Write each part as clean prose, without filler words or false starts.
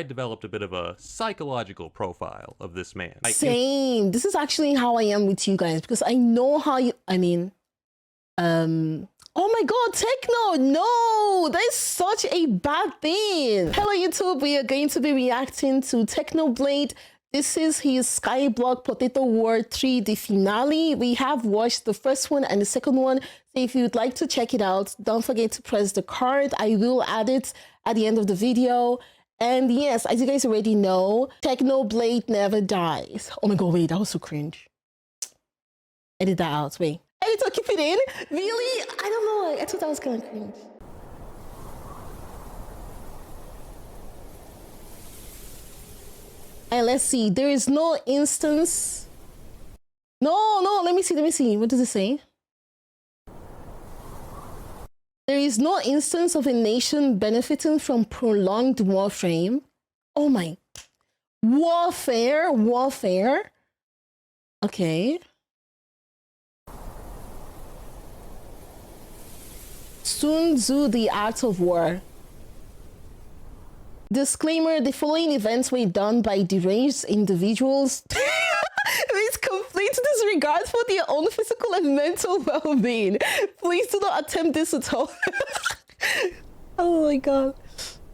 developed a bit of a psychological profile of this man. Same. This is actually how I am with you guys, because I know how you, oh my god, Techno, no, that is such a bad thing. Hello YouTube, we are going to be reacting to Technoblade. This is his Skyblock Potato War 3, the finale. We have watched the first one and the second one. So if you'd like to check it out, don't forget to press the card. I will add it at the end of the video. And yes, as you guys already know, Technoblade never dies. Oh my god, wait, that was so cringe. Edit that out, wait. Editor, keep it in? Really? I don't know, I thought that was kind of cringe. And let's see, there is no instance. No, let me see. What does it say? There is no instance of a nation benefiting from prolonged warfare. Oh my. Warfare. Okay. Sun Tzu, The Art of War. Disclaimer, the following events were done by deranged individuals with complete disregard for their own physical and mental well-being. Please do not attempt this at all. Oh my god.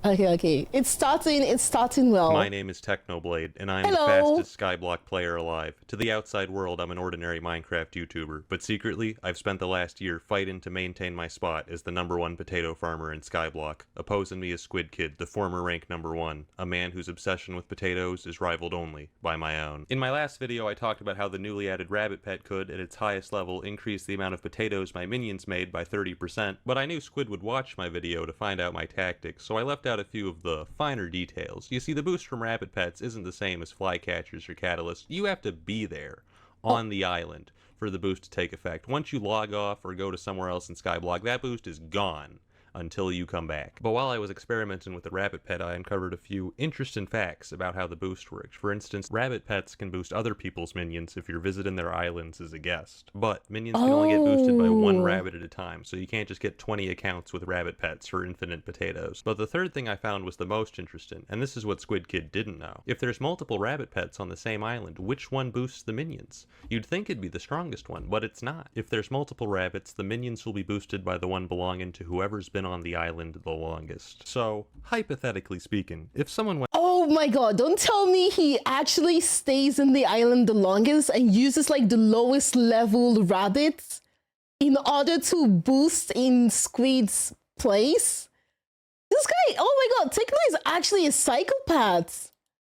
Okay. It's starting well. My name is Technoblade, and I'm the fastest Skyblock player alive. To the outside world, I'm an ordinary Minecraft YouTuber, but secretly, I've spent the last year fighting to maintain my spot as the #1 potato farmer in Skyblock. Opposing me is Squid Kid, the former rank #1, a man whose obsession with potatoes is rivaled only by my own. In my last video, I talked about how the newly added rabbit pet could, at its highest level, increase the amount of potatoes my minions made by 30%, but I knew Squid would watch my video to find out my tactics, so I left out a few of the finer details. You see, the boost from rabbit pets isn't the same as flycatchers or catalysts. You have to be there on the island for the boost to take effect. Once you log off or go to somewhere else in Skyblock, that boost is gone until you come back. But while I was experimenting with the rabbit pet, I uncovered a few interesting facts about how the boost works. For instance, rabbit pets can boost other people's minions if you're visiting their islands as a guest. But minions can only get boosted by 1 rabbit at a time, so you can't just get 20 accounts with rabbit pets for infinite potatoes. But the third thing I found was the most interesting, and this is what Squid Kid didn't know. If there's multiple rabbit pets on the same island, which one boosts the minions? You'd think it'd be the strongest one, but it's not. If there's multiple rabbits, the minions will be boosted by the one belonging to whoever's been on the island the longest. So, hypothetically speaking, if someone went— Oh my god, don't tell me he actually stays in the island the longest and uses like the lowest level rabbits in order to boost in Squid's place? This guy, oh my god, Techno is actually a psychopath.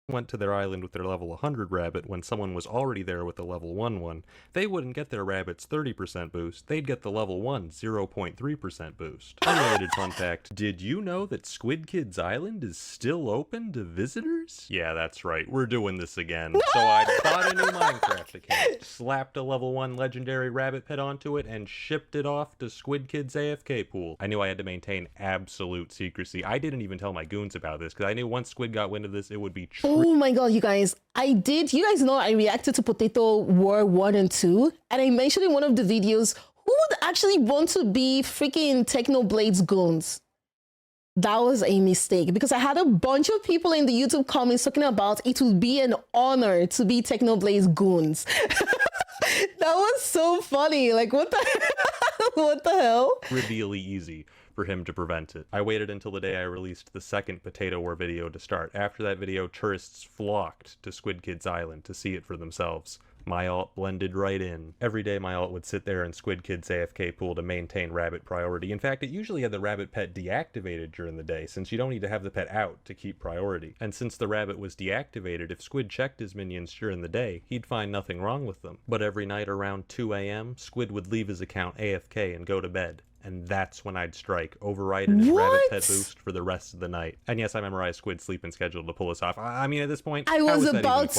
Went to their island with their level 100 rabbit when someone was already there with a level 1 one, they wouldn't get their rabbit's 30% boost, they'd get the level 1 0.3% boost. Unrelated fun fact, did you know that Squid Kid's island is still open to visitors? Yeah, that's right, we're doing this again. So I bought a new Minecraft account, slapped a level 1 legendary rabbit pet onto it, and shipped it off to Squid Kid's AFK pool. I knew I had to maintain absolute secrecy. I didn't even tell my goons about this, because I knew once Squid got wind of this, it would be Oh my god, you guys, you guys know I reacted to Potato War 1 and 2, and I mentioned in one of the videos, who would actually want to be freaking Technoblade's goons? That was a mistake, because I had a bunch of people in the YouTube comments talking about it would be an honor to be Technoblade's goons. That was so funny, like what the hell? Really easy for him to prevent it. I waited until the day I released the second Potato War video to start. After that video, tourists flocked to Squid Kid's island to see it for themselves. My ult blended right in. Every day my ult would sit there in Squid Kid's AFK pool to maintain rabbit priority. In fact, it usually had the rabbit pet deactivated during the day, since you don't need to have the pet out to keep priority. And since the rabbit was deactivated, if Squid checked his minions during the day, he'd find nothing wrong with them. But every night around 2 AM, Squid would leave his account AFK and go to bed. And that's when I'd strike, overriding his rabbit pet boost for the rest of the night. And yes, I memorized Squid's sleeping schedule to pull us off. I mean, at this point, I was about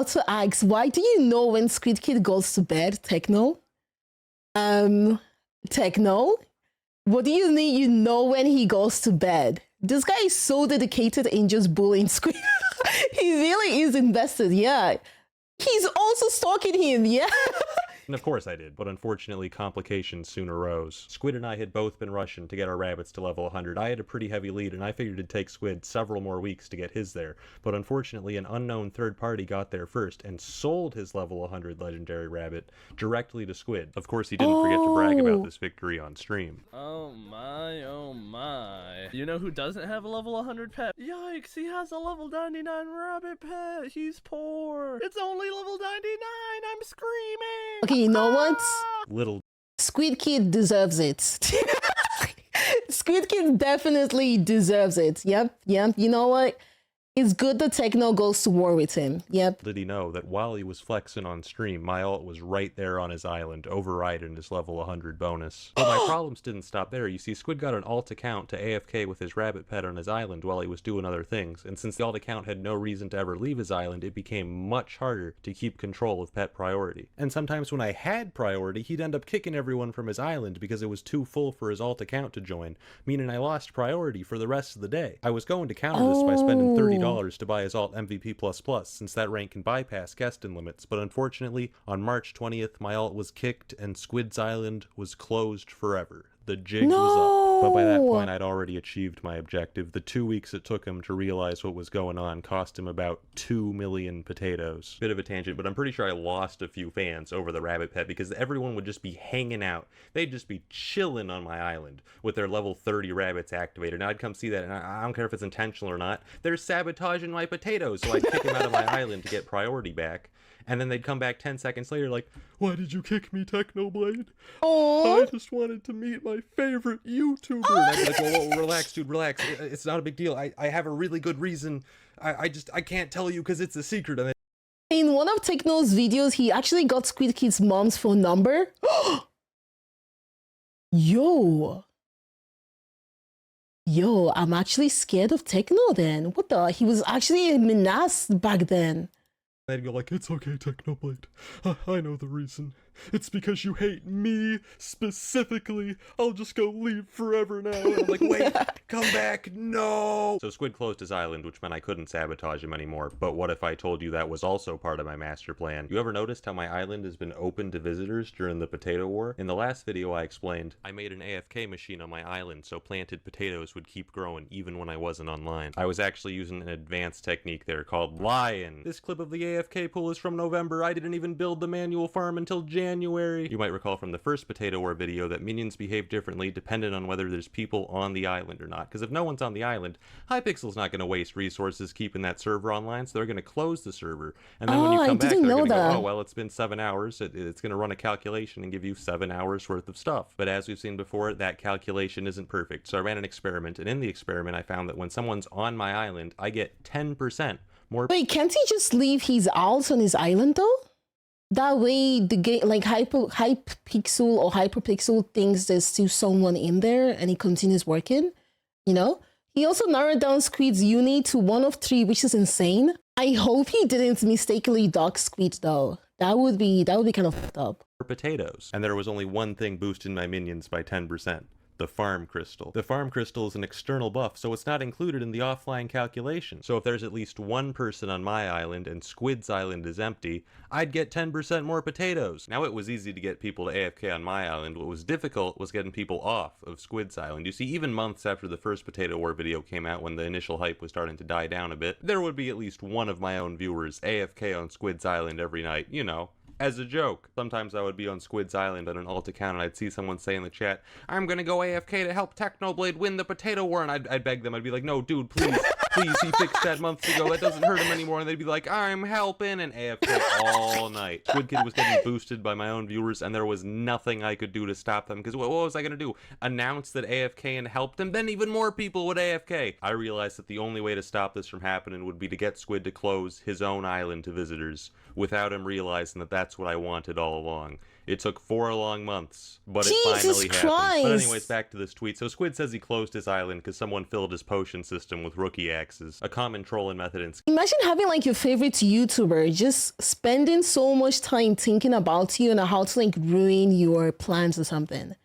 to ask, why do you know when Squid Kid goes to bed, Techno? Techno? What do you mean you know when he goes to bed? This guy is so dedicated in just bullying Squid. He really is invested, yeah. He's also stalking him, yeah. And of course I did, but unfortunately complications soon arose. Squid and I had both been rushing to get our rabbits to level 100. I had a pretty heavy lead, and I figured it'd take Squid several more weeks to get his there, but unfortunately an unknown third party got there first and sold his level 100 legendary rabbit directly to Squid. Of course he didn't forget to brag about this victory on stream. Oh my, oh my. You know who doesn't have a level 100 pet? Yikes, he has a level 99 rabbit pet. He's poor. It's only level 99. I'm screaming. Okay, you know what? Little Squid Kid deserves it. Squid Kid definitely deserves it. Yep. You know what? It's good that Techno goes to war with him. Yep. did he know that while he was flexing on stream, my ult was right there on his island, overriding his level 100 bonus. But my problems didn't stop there. You see, Squid got an alt account to AFK with his rabbit pet on his island while he was doing other things, and since the alt account had no reason to ever leave his island, it became much harder to keep control of pet priority. And sometimes when I had priority, he'd end up kicking everyone from his island because it was too full for his alt account to join, meaning I lost priority for the rest of the day. I was going to counter this by spending $30 to buy his alt MVP++, since that rank can bypass Keston limits, but unfortunately, on March 20th, my alt was kicked and Squid's island was closed forever. The jig was up, but by that point I'd already achieved my objective. The 2 weeks it took him to realize what was going on cost him about 2 million potatoes. Bit of a tangent, but I'm pretty sure I lost a few fans over the rabbit pet because everyone would just be hanging out. They'd just be chilling on my island with their level 30 rabbits activated. Now I'd come see that, and I don't care if it's intentional or not. They're sabotaging my potatoes, so I'd kick them out of my island to get priority back. And then they'd come back 10 seconds later like, "Why did you kick me, Technoblade? I just wanted to meet my favorite YouTuber." And I'd be like, whoa, relax, dude, relax. It's not a big deal. I have a really good reason. I can't tell you because it's a secret. And In one of Techno's videos, he actually got Squid Kid's mom's phone number. Yo, I'm actually scared of Techno then. What the? He was actually a menace back then. they'd go like, "It's okay, Technoblade. I know the reason. It's because you hate me specifically. I'll just go leave forever now." And I'm like, "Wait, come back, no!" So Squid closed his island, which meant I couldn't sabotage him anymore. But what if I told you that was also part of my master plan? You ever noticed how my island has been open to visitors during the potato war? In the last video I explained, I made an AFK machine on my island so planted potatoes would keep growing even when I wasn't online. I was actually using an advanced technique there called lying. This clip of the AFK pool is from November. I didn't even build the manual farm until January. You might recall from the first Potato War video that minions behave differently depending on whether there's people on the island or not, because if no one's on the island, Hypixel's not going to waste resources keeping that server online, so they're going to close the server. And then when you come back, they're going to go, "Oh, well, it's been 7 hours. It's going to run a calculation and give you 7 hours worth of stuff." But as we've seen before, that calculation isn't perfect. So I ran an experiment, and in the experiment, I found that when someone's on my island, I get 10% more. Wait, can't he just leave his owls on his island though? That way the game, like Hypixel or Hyperpixel, thinks there's still someone in there and it continues working, you know? He also narrowed down Squid's uni to 1 of 3, which is insane. I hope he didn't mistakenly dock Squid though. That would be kind of fucked up. Potatoes. And there was only one thing boosting my minions by 10%. The farm crystal. The farm crystal is an external buff, so it's not included in the offline calculation. So if there's at least one person on my island and Squid's island is empty, I'd get 10% more potatoes. Now it was easy to get people to AFK on my island. What was difficult was getting people off of Squid's island. You see, even months after the first Potato War video came out, when the initial hype was starting to die down a bit, there would be at least one of my own viewers AFK on Squid's island every night, you know, as a joke. Sometimes I would be on Squid's island on an alt account and I'd see someone say in the chat, "I'm gonna go AFK to help Technoblade win the Potato War," and I'd beg them. I'd be like, "No, dude, please, please, he fixed that months ago. That doesn't hurt him anymore." And they'd be like, "I'm helping," and AFK all night. Squid Kid was getting boosted by my own viewers and there was nothing I could do to stop them, because what was I gonna do? Announce that AFK and helped him? Then even more people would AFK. I realized that the only way to stop this from happening would be to get Squid to close his own island to visitors, without him realizing that that's what I wanted all along. It took 4 long months, but it finally happened. But anyways, back to this tweet. So Squid says he closed his island because someone filled his potion system with rookie axes, a common trolling method in... Imagine having like your favorite YouTuber just spending so much time thinking about you and how to like ruin your plans or something.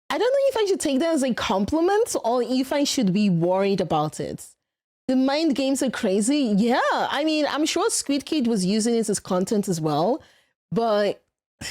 I don't know if I should take that as a compliment or if I should be worried about it. The mind games are crazy. Yeah, I mean, I'm sure Squid Kid was using it as content as well, but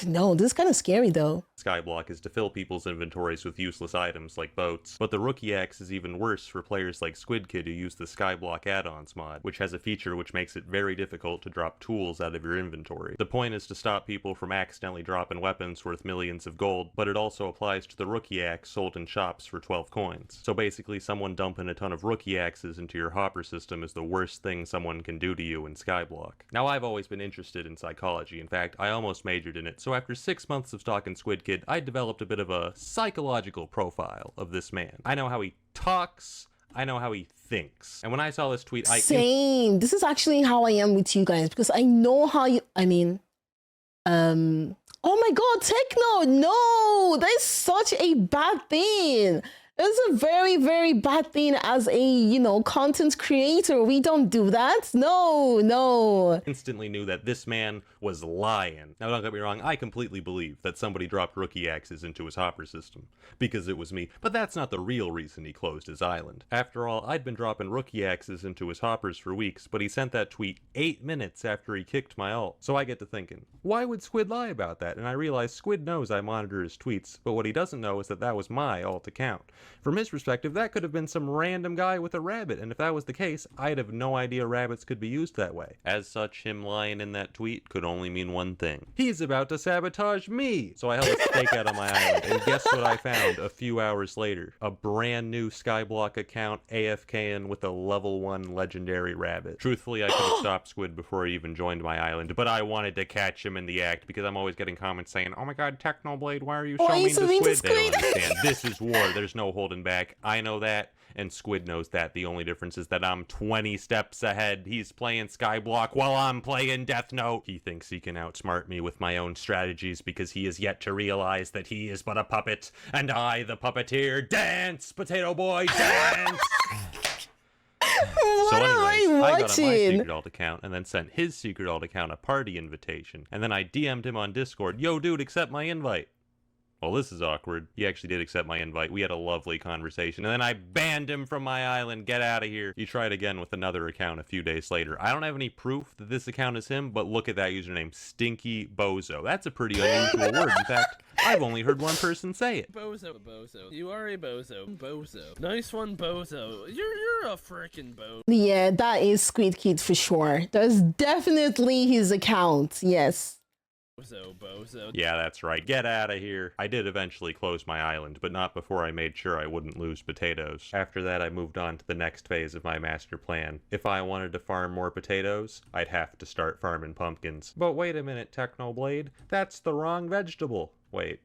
No, this is kind of scary though. Skyblock is to fill people's inventories with useless items like boats, but the rookie axe is even worse for players like SquidKid who use the Skyblock add-ons mod, which has a feature which makes it very difficult to drop tools out of your inventory. The point is to stop people from accidentally dropping weapons worth millions of gold, but it also applies to the rookie axe sold in shops for 12 coins. So basically someone dumping a ton of rookie axes into your hopper system is the worst thing someone can do to you in Skyblock. Now I've always been interested in psychology. In fact, I almost majored in it, so after 6 months of stalking SquidKid, I developed a bit of a psychological profile of this man. I know how he talks, I know how he thinks. And when I saw this tweet, Same. This is actually how I am with you guys, because I know how you, oh my god, Techno, no, that's such a bad thing. It's a very, very bad thing as a, content creator. We don't do that. No. Instantly knew that this man was lying. Now don't get me wrong, I completely believe that somebody dropped rookie axes into his hopper system, because it was me, but that's not the real reason he closed his island. After all, I'd been dropping rookie axes into his hoppers for weeks, but he sent that tweet 8 minutes after he kicked my ult. So I get to thinking, why would Squid lie about that? And I realize Squid knows I monitor his tweets, but what he doesn't know is that that was my alt account. From his perspective, that could have been some random guy with a rabbit, and if that was the case, I'd have no idea rabbits could be used that way. As such, him lying in that tweet could only mean one thing. He's about to sabotage me! So I held a stake out on my island, and guess what I found a few hours later? A brand new Skyblock account AFKing with a level 1 legendary rabbit. Truthfully, I could have stopped Squid before he even joined my island, but I wanted to catch him in the act because I'm always getting comments saying, "Oh my god, Technoblade, why are you so mean to Squid?" They don't understand. This is war. There's no holding back. I know that, and Squid knows that. The only difference is that I'm 20 steps ahead. He's playing Skyblock while I'm playing Death Note. He thinks he can outsmart me with my own strategies because he is yet to realize that he is but a puppet, and I, the puppeteer, dance, potato boy, dance! What So am I anyways, I got on my watching? secret alt account and then sent his secret alt account a party invitation, and then I DM'd him on Discord, "Yo dude, accept my invite." Well, this is awkward. He actually did accept my invite. We had a lovely conversation, and then I banned him from my island. Get out of here. He tried again with another account a few days later. I don't have any proof that this account is him, but look at that username, Stinky Bozo. That's a pretty unusual word. In fact, I've only heard one person say it. Bozo. You are a bozo. Nice one, bozo. You're a frickin' bozo. Yeah, that is Squid Kid for sure. That's definitely his account. Yes. Bozo. Yeah, that's right. Get out of here. I did eventually close my island, but not before I made sure I wouldn't lose potatoes. After that, I moved on to the next phase of my master plan. If I wanted to farm more potatoes, I'd have to start farming pumpkins. But wait a minute, Technoblade. That's the wrong vegetable. Wait.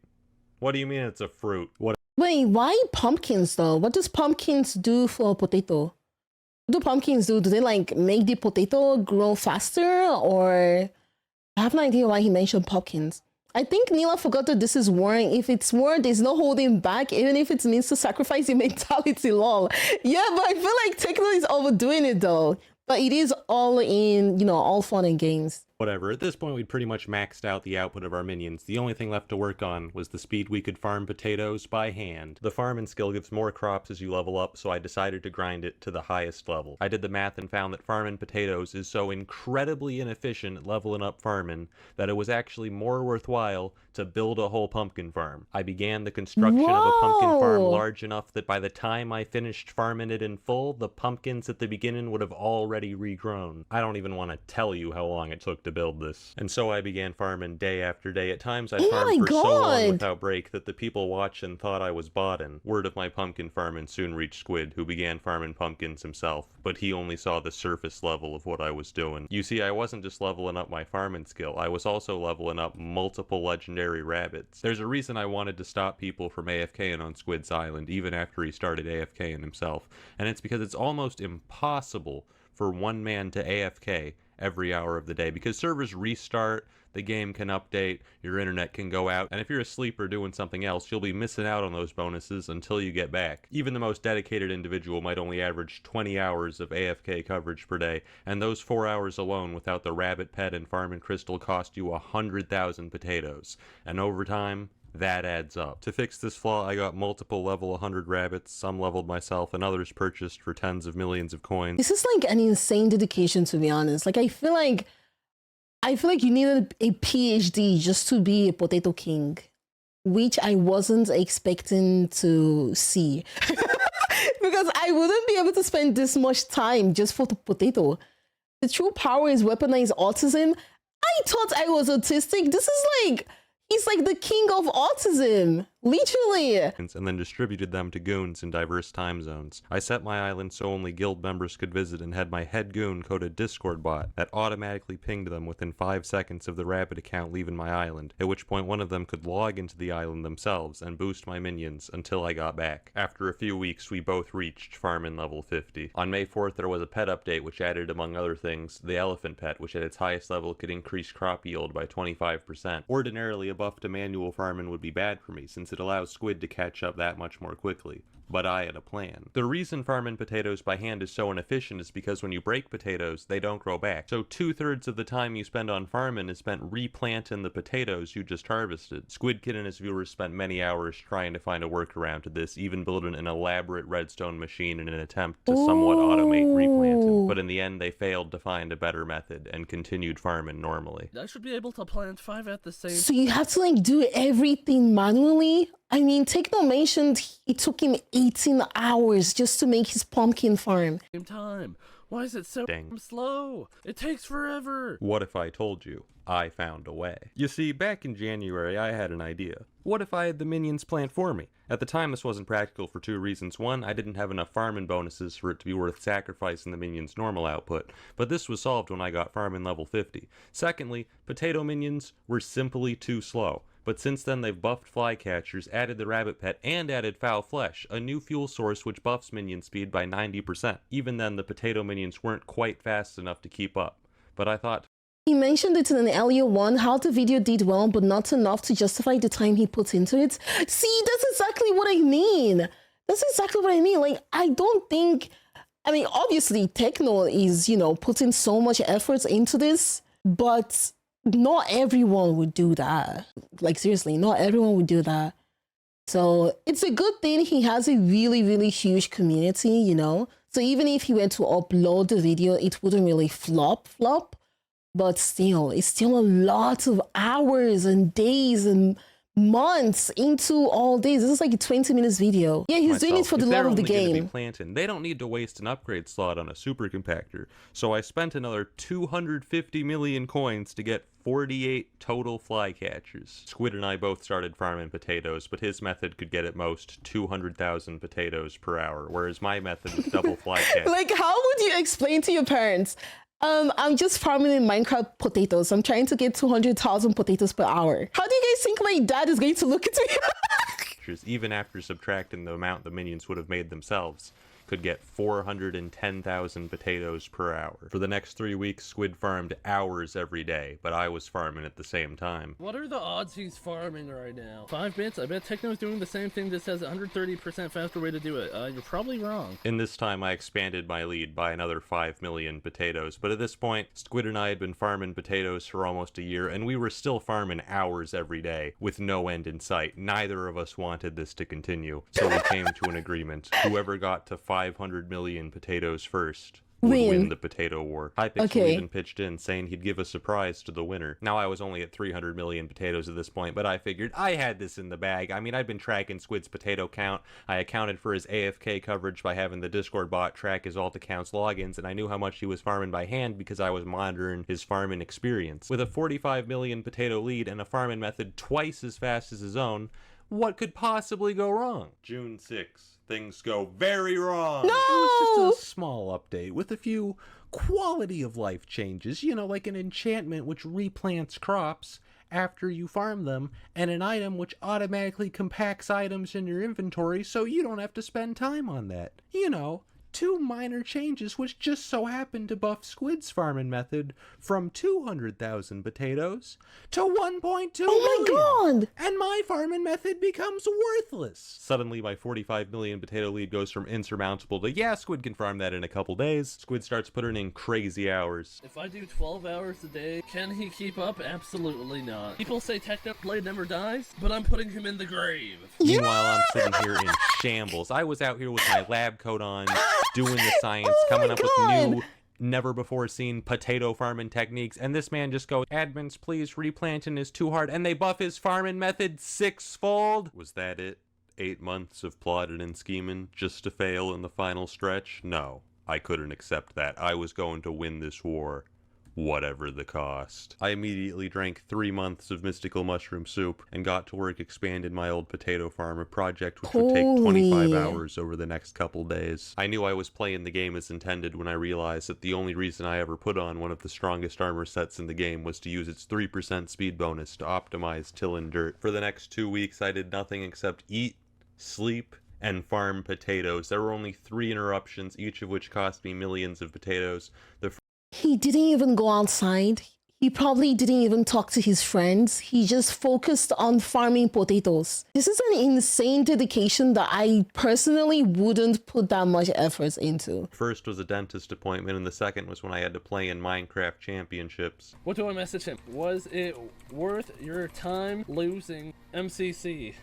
What do you mean it's a fruit? What? Wait, why pumpkins though? What does pumpkins do for potato? What do pumpkins do? Do they like make the potato grow faster, or? I have no idea why he mentioned pumpkins. I think Neela forgot that this is war. If it's war, there's no holding back, even if it means to sacrifice your mentality, lol. Yeah, but I feel like Techno is overdoing it though. But it is all in, all fun and games. Whatever, at this point we'd pretty much maxed out the output of our minions. The only thing left to work on was the speed we could farm potatoes by hand. The farming skill gives more crops as you level up, so I decided to grind it to the highest level. I did the math and found that farming potatoes is so incredibly inefficient at leveling up farming that it was actually more worthwhile to build a whole pumpkin farm. I began the construction of a pumpkin farm large enough that by the time I finished farming it in full, the pumpkins at the beginning would have already regrown. I don't even want to tell you how long it took to build this. And so I began farming day after day. At times I farmed for so long without break that the people watching thought I was botting. Word of my pumpkin farming soon reached Squid, who began farming pumpkins himself, but he only saw the surface level of what I was doing. You see, I wasn't just leveling up my farming skill, I was also leveling up multiple legendary rabbits. There's a reason I wanted to stop people from AFKing on Squid's island, even after he started AFKing himself, and it's because it's almost impossible for one man to AFK every hour of the day, because servers restart, the game can update, your internet can go out, and if you're asleep or doing something else, you'll be missing out on those bonuses until you get back. Even the most dedicated individual might only average 20 hours of AFK coverage per day, and those 4 hours alone without the rabbit pet and farming crystal cost you 100,000 potatoes, and over time, that adds up. To fix this flaw, I got multiple level 100 rabbits, some leveled myself, and others purchased for tens of millions of coins. This is like an insane dedication, to be honest. Like, I feel like I feel like you needed a PhD just to be a potato king, which I wasn't expecting to see. Because I wouldn't be able to spend this much time just for the potato. The true power is weaponized autism. I thought I was autistic. This is like, he's like the king of autism, literally. And then distributed them to goons in diverse time zones. I set my island so only guild members could visit and had my head goon code a Discord bot that automatically pinged them within 5 seconds of the Rabbit account leaving my island, at which point one of them could log into the island themselves and boost my minions until I got back. After a few weeks, we both reached farming level 50. On May 4th, there was a pet update which added, among other things, the elephant pet, which at its highest level could increase crop yield by 25%. Ordinarily, a buff to manual farming would be bad for me, since it allows squid to catch up that much more quickly. But I had a plan. The reason farming potatoes by hand is so inefficient is because when you break potatoes, they don't grow back. So 2/3 of the time you spend on farming is spent replanting the potatoes you just harvested. Squid Kid and his viewers spent many hours trying to find a workaround to this, even building an elaborate redstone machine in an attempt to somewhat automate replanting. But in the end, they failed to find a better method and continued farming normally. I should be able to plant 5 at the same time. So you have to like do everything manually? I mean, Techno mentioned it took him 18 hours just to make his pumpkin farm. Same time. Why is it so Dang. slow? It takes forever. What if I told you I found a way? You see, back in January, I had an idea. What if I had the minions plant for me? At the time, this wasn't practical for 2 reasons. One, I didn't have enough farming bonuses for it to be worth sacrificing the minions' normal output, but this was solved when I got farming level 50. Secondly, potato minions were simply too slow. But since then they've buffed flycatchers, added the rabbit pet, and added foul flesh, a new fuel source which buffs minion speed by 90%. Even then, the potato minions weren't quite fast enough to keep up. But I thought, He mentioned it in an earlier one, how the video did well, but not enough to justify the time he put into it. See, that's exactly what I mean. That's exactly what I mean. Like, I don't think, I mean, obviously Techno is, you know, putting so much effort into this, but not everyone would do that. Like, seriously, not everyone would do that. So it's a good thing he has a really, really huge community, you know? So even if he were to upload the video, it wouldn't really flop. But still, it's still a lot of hours and days and months into all this. This is like a 20 minutes video. Yeah, he's doing it for the love of the game. They don't need to waste an upgrade slot on a super compactor. So I spent another 250 million coins to get 48 total flycatchers. Squid and I both started farming potatoes, but his method could get at most 200,000 potatoes per hour, whereas my method with double flycatchers. Like, how would you explain to your parents? I'm just farming in Minecraft potatoes. I'm trying to get 200,000 potatoes per hour. How do you guys think my dad is going to look at me? Even after subtracting the amount the minions would have made themselves, could get 410,000 potatoes per hour. For the next 3 weeks, Squid farmed hours every day, but I was farming at the same time. What are the odds he's farming right now? 5 bits? I bet Techno's doing the same thing that says 130% faster way to do it. You're probably wrong. In this time, I expanded my lead by another 5 million potatoes, but at this point, Squid and I had been farming potatoes for almost a year, and we were still farming hours every day, with no end in sight. Neither of us wanted this to continue, so we came to an agreement. Whoever got to 500 million potatoes first would win the potato war. Hypixel even pitched in, saying he'd give a surprise to the winner. Now, I was only at 300 million potatoes at this point, but I figured I had this in the bag. I mean, I'd been tracking Squid's potato count. I accounted for his AFK coverage by having the Discord bot track his alt account's logins, and I knew how much he was farming by hand because I was monitoring his farming experience. With a 45 million potato lead and a farming method twice as fast as his own, what could possibly go wrong? June 6th. Things go very wrong. No! It was just a small update with a few quality of life changes, you know, like an enchantment which replants crops after you farm them, and an item which automatically compacts items in your inventory so you don't have to spend time on that. You know, 2 minor changes which just so happen to buff Squid's farming method from 200,000 potatoes to 1.2 million. Oh my god! And my farming method becomes worthless. Suddenly, my 45 million potato lead goes from insurmountable to, yeah, Squid can farm that in a couple days. Squid starts putting in crazy hours. If I do 12 hours a day, can he keep up? Absolutely not. People say Technoblade never dies, but I'm putting him in the grave. Meanwhile, I'm sitting here in shambles. I was out here with my lab coat on, doing the science, coming up with never before seen potato farming techniques, and this man just goes, admins please, replanting is too hard, and they buff his farming method 6-fold. Was that it? 8 months of plotting and scheming just to fail in the final stretch? No, I couldn't accept that. I was going to win this war, whatever the cost. I immediately drank 3 months of mystical mushroom soup and got to work expanding my old potato farm, a project which would take 25 hours over the next couple days. I knew I was playing the game as intended when I realized that the only reason I ever put on one of the strongest armor sets in the game was to use its 3% speed bonus to optimize tilling dirt. For the next 2 weeks I did nothing except eat, sleep, and farm potatoes. There were only 3 interruptions, each of which cost me millions of potatoes. He didn't even go outside. He probably didn't even talk to his friends. He just focused on farming potatoes. This is an insane dedication that I personally wouldn't put that much effort into. First was a dentist appointment, and the second was when I had to play in Minecraft Championships. What do I message him? Was it worth your time losing MCC?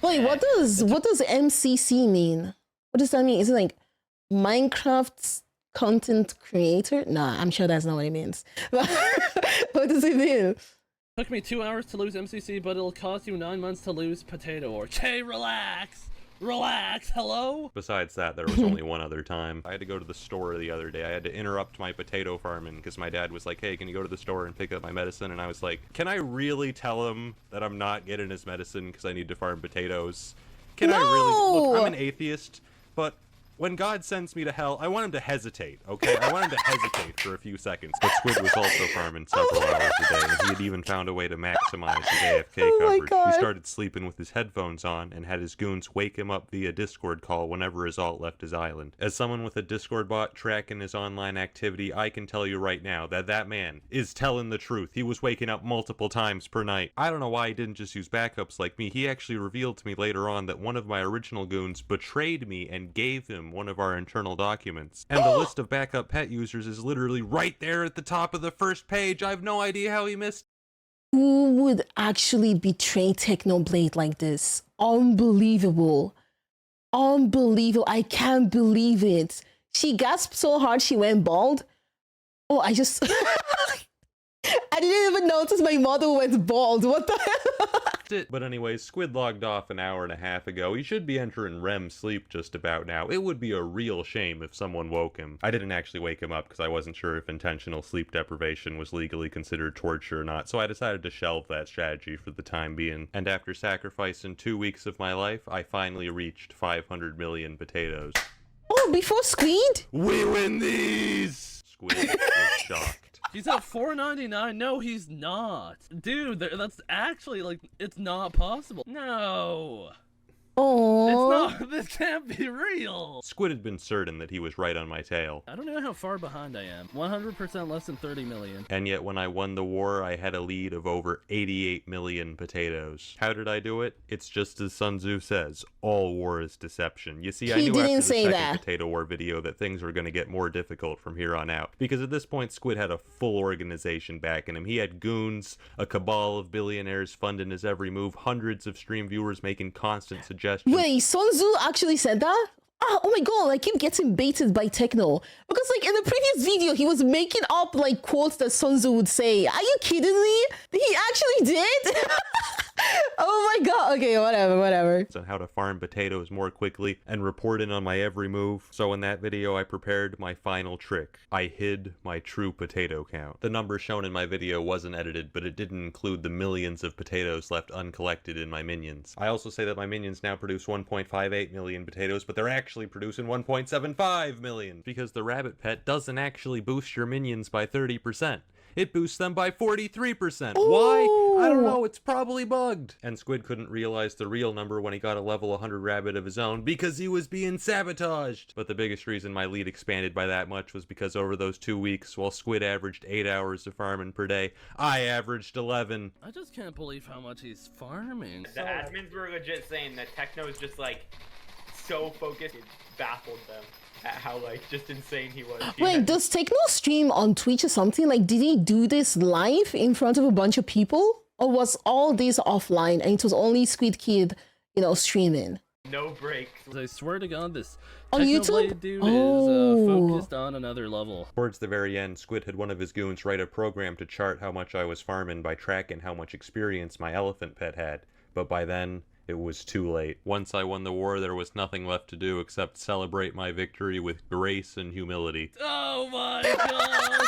Wait, what does MCC mean? What does that mean? Is it like Minecraft's content creator? Nah, I'm sure that's not what it means. What does it mean? Took me 2 hours to lose MCC, but it'll cost you 9 months to lose potato or. Hey, relax! Relax, hello? Besides that, there was only one other time. I had to go to the store the other day. I had to interrupt my potato farming because my dad was like, hey, can you go to the store and pick up my medicine? And I was like, can I really tell him that I'm not getting his medicine because I need to farm potatoes? Can I really? Look, I'm an atheist, but when God sends me to hell, I want him to hesitate, okay? I want him to hesitate for a few seconds. But Squid was also farming several hours a day, and he had even found a way to maximize his AFK coverage. He started sleeping with his headphones on and had his goons wake him up via Discord call whenever his alt left his island. As someone with a Discord bot tracking his online activity, I can tell you right now that that man is telling the truth. He was waking up multiple times per night. I don't know why he didn't just use backups like me. He actually revealed to me later on that one of my original goons betrayed me and gave him one of our internal documents. And the list of backup pet users is literally right there at the top of the first page. I have no idea how he missed. Who would actually betray Technoblade like this? Unbelievable. Unbelievable. I can't believe it. She gasped so hard she went bald. Oh, I just... I didn't even notice my model went bald. What the hell? But anyways, Squid logged off an hour and a half ago. He should be entering REM sleep just about now. It would be a real shame if someone woke him. I didn't actually wake him up because I wasn't sure if intentional sleep deprivation was legally considered torture or not, so I decided to shelve that strategy for the time being. And after sacrificing 2 weeks of my life, I finally reached 500 million potatoes. Oh, before Squid? We win these! Squid was shocked. He's at $4.99. No, he's not. Dude, that's actually, like, it's not possible. No. Oh. It's not. This can't be real. Squid had been certain that he was right on my tail. I don't know how far behind I am. 100% less than 30 million. And yet when I won the war, I had a lead of over 88 million potatoes. How did I do it? It's just as Sun Tzu says, all war is deception. You see, I knew after the second potato war video that things were going to get more difficult from here on out. Because at this point, Squid had a full organization backing him. He had goons, a cabal of billionaires funding his every move, hundreds of stream viewers making constant suggestions. Wait, Sun Tzu actually said that? Oh my god, I keep getting baited by Techno. Because like in the previous video, he was making up like quotes that Sun Tzu would say. Are you kidding me? He actually did? Oh my god. Okay, whatever. On how to farm potatoes more quickly and reporting on my every move. So in that video, I prepared my final trick. I hid my true potato count. The number shown in my video wasn't edited, but it didn't include the millions of potatoes left uncollected in my minions. I also say that my minions now produce 1.58 million potatoes, but they're actually producing 1.75 million because the rabbit pet doesn't actually boost your minions by 30%. It boosts them by 43%. Ooh. Why? I don't know. It's probably bugged. And Squid couldn't realize the real number when he got a level 100 rabbit of his own because he was being sabotaged. But the biggest reason my lead expanded by that much was because over those 2 weeks, while Squid averaged 8 hours of farming per day, I averaged 11. I just can't believe how much he's farming. The admins were legit saying that Techno's just like so focused, it baffled them at how like just insane he was. Wait, does Techno stream on Twitch or something? Like, did he do this live in front of a bunch of people? Or was all this offline and it was only Squid Kid, you know, streaming? No breaks. I swear to God, this On YouTube? Technoblade dude Oh. is focused on another level. Towards the very end, Squid had one of his goons write a program to chart how much I was farming by tracking how much experience my elephant pet had, but by then, it was too late. Once I won the war, there was nothing left to do except celebrate my victory with grace and humility. Oh my God!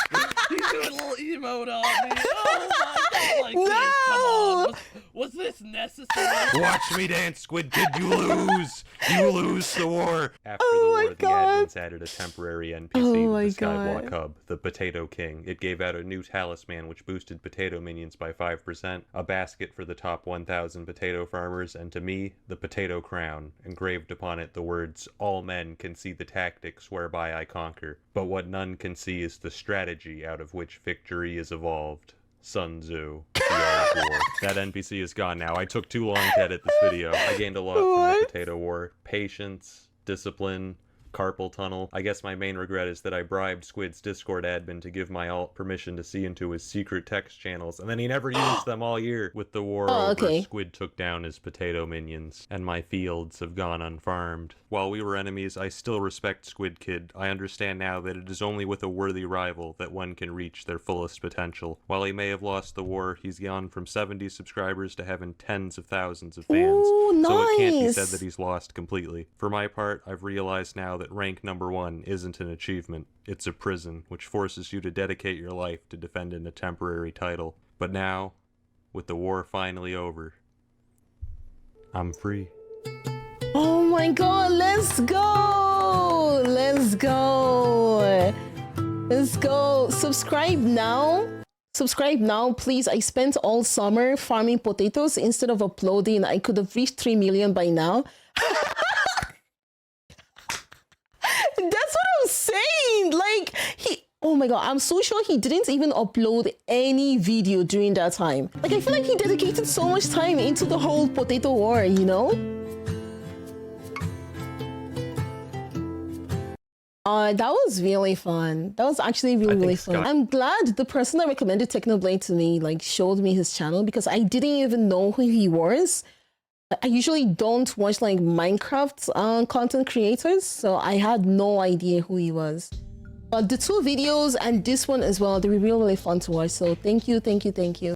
He's doing a little emote on me. Oh my God! Like this. Come on. Was this necessary? Watch me dance, Squid Kid, you lose! You lose the war! After Oh the my war, the God. admins added a temporary NPC Oh to my the Skyblock God. hub, the Potato King. It gave out a new talisman which boosted potato minions by 5%, a basket for the top 1,000 potato farmers, and to me, the Potato Crown, engraved upon it the words, "All men can see the tactics whereby I conquer, but what none can see is the strategy out of which victory is evolved." Sun Tzu, the Art of War. That NPC is gone now. I took too long to edit this video. I gained a lot from the What? Potato War. Patience, discipline, carpal tunnel. I guess my main regret is that I bribed Squid's Discord admin to give my alt permission to see into his secret text channels, and then he never used them all year. With the war Oh, over, okay. Squid took down his potato minions, and my fields have gone unfarmed. While we were enemies, I still respect Squid Kid. I understand now that it is only with a worthy rival that one can reach their fullest potential. While he may have lost the war, he's gone from 70 subscribers to having tens of thousands of fans. Ooh, So it can't be nice. said that he's lost completely. For my part, I've realized now that rank number 1 isn't an achievement. It's a prison, which forces you to dedicate your life to defending a temporary title. But now, with the war finally over, I'm free. Oh my God, let's go! Let's go! Let's go! Subscribe now. Subscribe now, please. I spent all summer farming potatoes. Instead of uploading, I could have reached 3 million by now. That's what I'm saying. Like, oh my God, I'm so sure he didn't even upload any video during that time. Like, I feel like he dedicated so much time into the whole potato war, you know? That was really fun. That was actually really fun. I'm glad the person that recommended Technoblade to me like showed me his channel, because I didn't even know who he was. I usually don't watch like Minecraft content creators, so I had no idea who he was. But the two videos and this one as well, they were really fun to watch. So thank you, thank you, thank you.